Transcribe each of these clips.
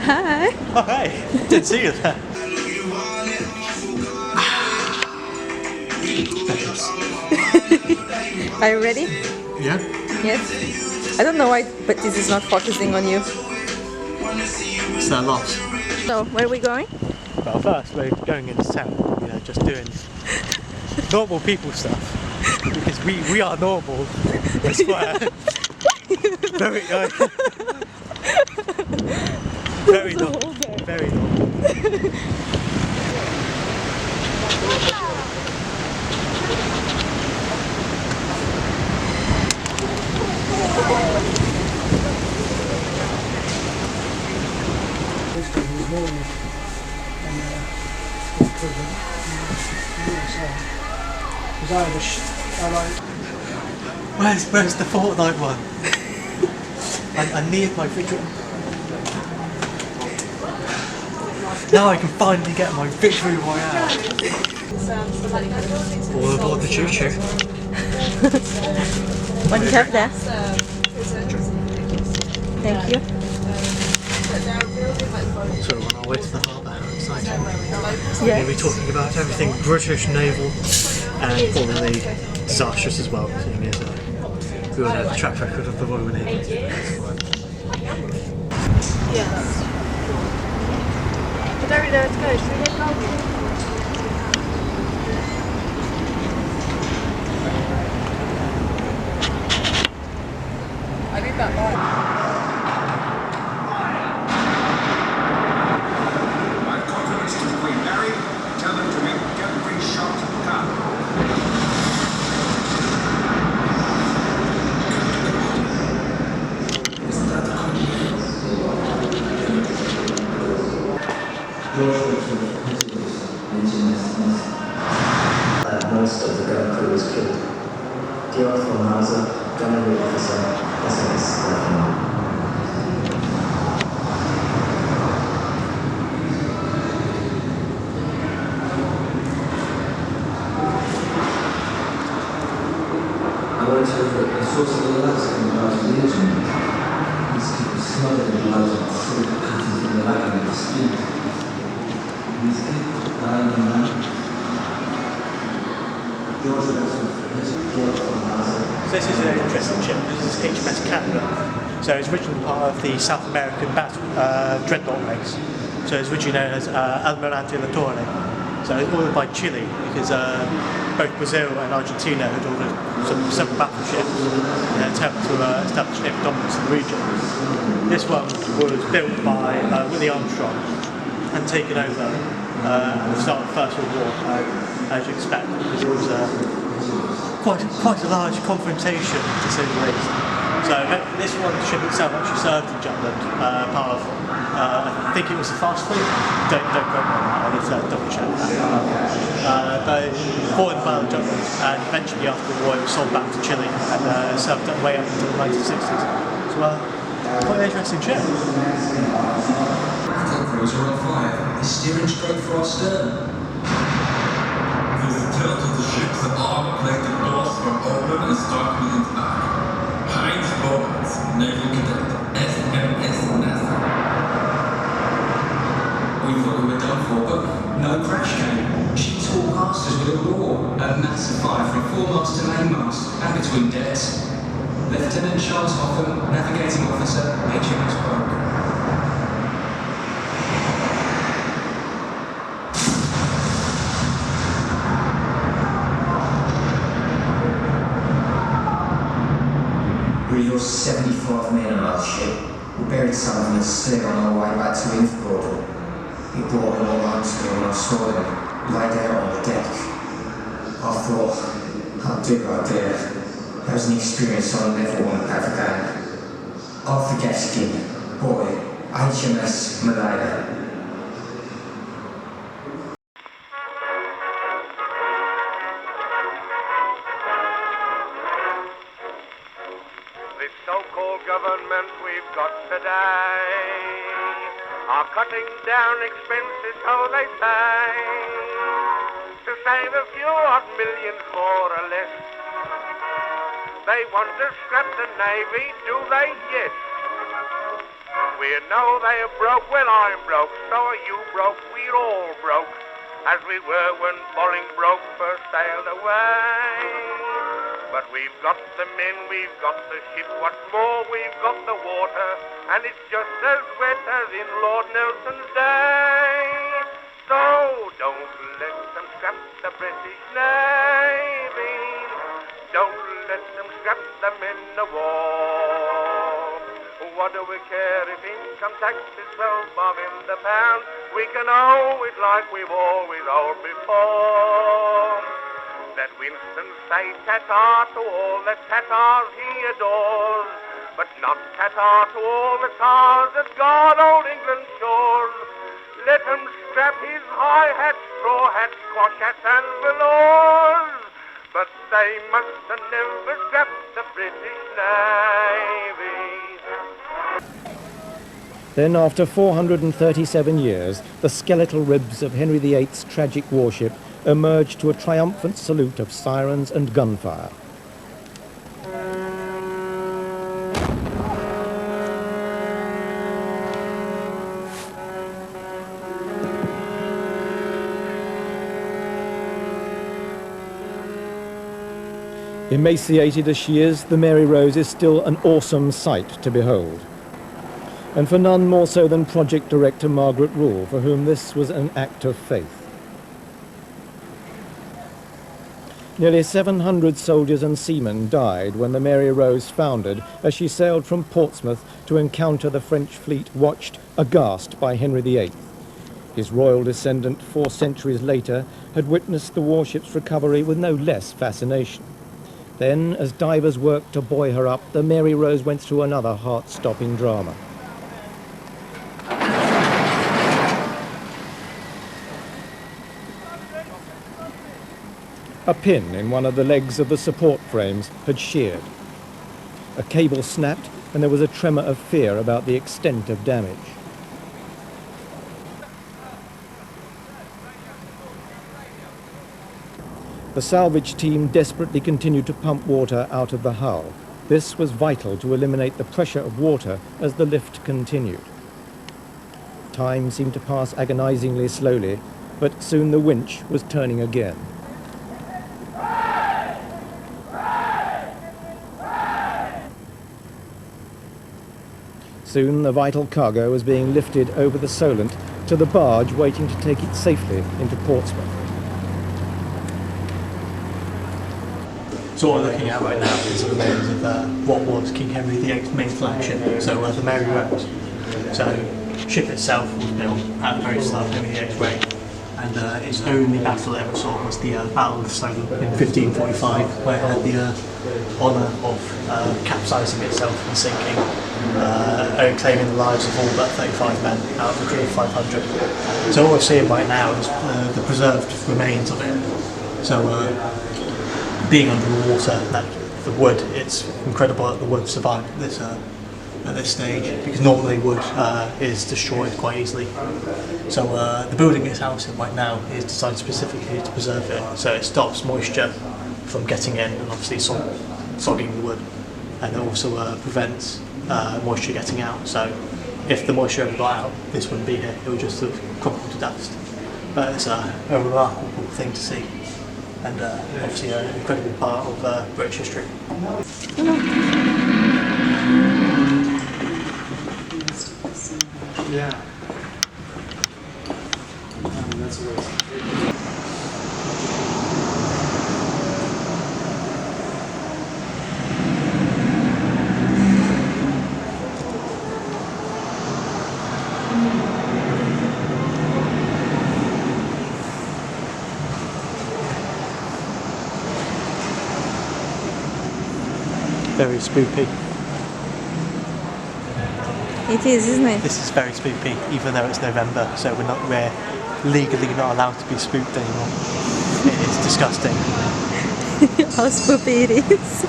Hi. Oh, hey, didn't see you there. Are you ready? Yeah. Yes. I don't know why, but this is not focusing on you. It's their loss. So, where are we going? Well, first we're going into town, you know, just doing normal people stuff. Because we are normal, I swear. Very, very normal. Very normal. Where's the Fortnite one? I need my victory. Now I can finally get my victory royale. All aboard the choo-choo. What do you have there? Thank you. So we're on our way to the harbour. How exciting. We're Yeah. going to be talking about everything British Naval and probably disastrous as well, seeing as we all know the track record of the Royal Navy. Yes. I don't really know where to go. Should we head home? I need that light. My confidence to the Queen Mary. Tell them to make every shot count. Most of the gun crew was killed. Georg von Hauser, gunnery officer, SS Stefan. I went over and saw some of the lads coming about the legion. These people smothered in blood and through cutting from the wagon with the speed. These people dying in land. So this is an interesting ship. This is HMS Canada. So it's originally part of the South American dreadnought race. So it's originally known as Almirante La Torre. So it's ordered by Chile because both Brazil and Argentina had ordered several battleships in an attempt to establish naval dominance in the region. This one was built by Willie Armstrong and taken over at the start of the First World War, as you expect, because it was quite a large confrontation, to say the least. So this one ship itself actually served in Jutland, part of, I think it was the Fast Fleet. Don't quote me on that, I need to double check that. But fought in the Battle of Jutland, and eventually after the war it was sold back to Chile and served way up until the 1960s. So quite an interesting ship. Crews are on fire. They're steering straight for our stern. This tells of the ship's armor-plated doors from open and start within the back. Heinz Bowens, Naval Cadet, SMS NASA. We thought we were done for, but no crash came. She tore past us with a roar. A massive fire from foremast to mainmast and between decks. Lieutenant Charles Hoffman, navigating officer, HMS Broke. We lost 75 men on our ship. We buried some of them and slid on our way back to Innsbruck. He brought them all home to me when I saw them, laid out on the deck. I thought, how do I dare? That was an experience I'll never want to have again. Arthur Gaskin, boy, HMS Malaya. This so-called government we've got today are cutting down expenses, so they say, to save a few odd millions more or less. they want to scrap the Navy, do they? Yes. We know they are broke, well I'm broke, so are you broke, we're all broke, as we were when Bolingbroke first sailed away. But we've got the men, we've got the ship, what's more, we've got the water, and it's just as wet as in Lord Nelson's day. So don't let them scrap the British Navy, don't let them scrap the men of war. What do we care if income tax is 12 bob in the pound? We can owe it like we've always owed before. Let Winston say ta-ta to all the Tatars he adores, but not ta-ta to all the tars that guard old England's shores. Let him scrap his high hats, straw hats, squash hats and velours, but they must never scrap the British Navy. Then, after 437 years, the skeletal ribs of Henry VIII's tragic warship emerged to a triumphant salute of sirens and gunfire. Emaciated as she is, the Mary Rose is still an awesome sight to behold. And for none more so than project director Margaret Rule, for whom this was an act of faith. Nearly 700 soldiers and seamen died when the Mary Rose foundered as she sailed from Portsmouth to encounter the French fleet watched aghast by Henry VIII. His royal descendant 4 centuries later had witnessed the warship's recovery with no less fascination. Then, as divers worked to buoy her up, the Mary Rose went through another heart-stopping drama. A pin in one of the legs of the support frames had sheared. A cable snapped, and there was a tremor of fear about the extent of damage. The salvage team desperately continued to pump water out of the hull. This was vital to eliminate the pressure of water as the lift continued. Time seemed to pass agonizingly slowly, but soon the winch was turning again. Soon the vital cargo was being lifted over the Solent to the barge waiting to take it safely into Portsmouth. So what we're looking at right now is the remains of what was King Henry VIII's main flagship, so the Mary Rose. So the ship itself was built at the very start of Henry VIII's reign, and its only battle it ever saw was the Battle of Solent in 1545, where it had the honour of capsizing itself and sinking, claiming the lives of all but 35 men out of a crew of 500. So what we're seeing right now is the preserved remains of it. So being under the water, the wood, it's incredible that the wood survived at this stage, because normally wood is destroyed quite easily. So the building it's housed in right now is designed specifically to preserve it, so it stops moisture from getting in and obviously sogging the wood, and it also prevents moisture getting out. So if the moisture ever got out, this wouldn't be here, it would just have crumbled to dust. But it's a remarkable thing to see, and obviously an incredible part of British history. Yeah. That's a waste. Very spooky. It is, isn't it? This is very spooky, even though it's November, so we're legally not allowed to be spooked anymore. It is disgusting. How spoopy it is.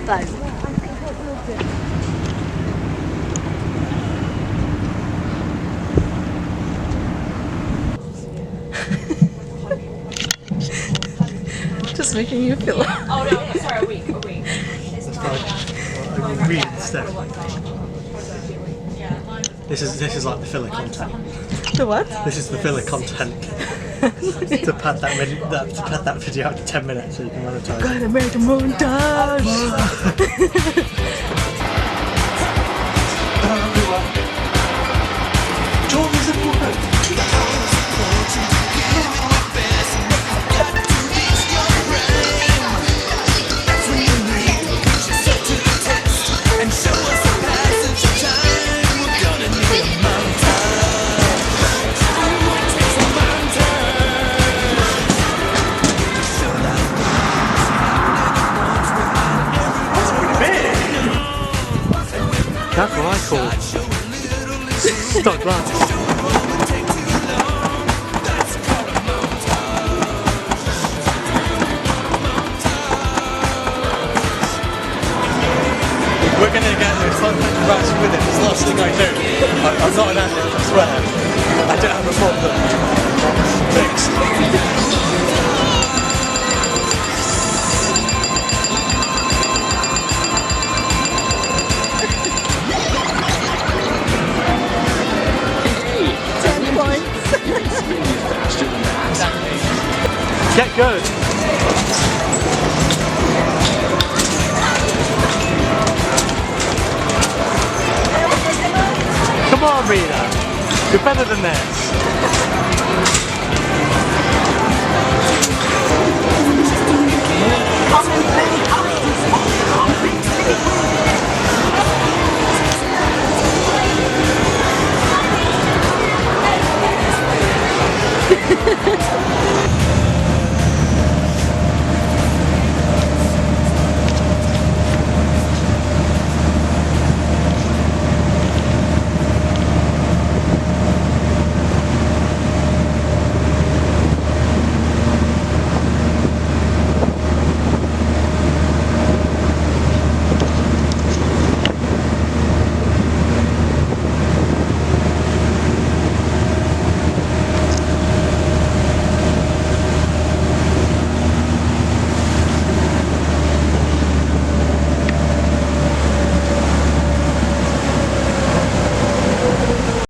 Bye. Just making you feel. Oh no, sorry, a week. I read instead. This is like the filler content. The what? This is the filler content. to pad that video out to 10 minutes so you can monetize. Gotta make a montage! That's what I call stock glass. We're going to get those 500 rats with it. It's the last thing I do. I'm not an addict, I swear. I don't have a problem. Fixed. Get good. Come on, Rita. You're better than this.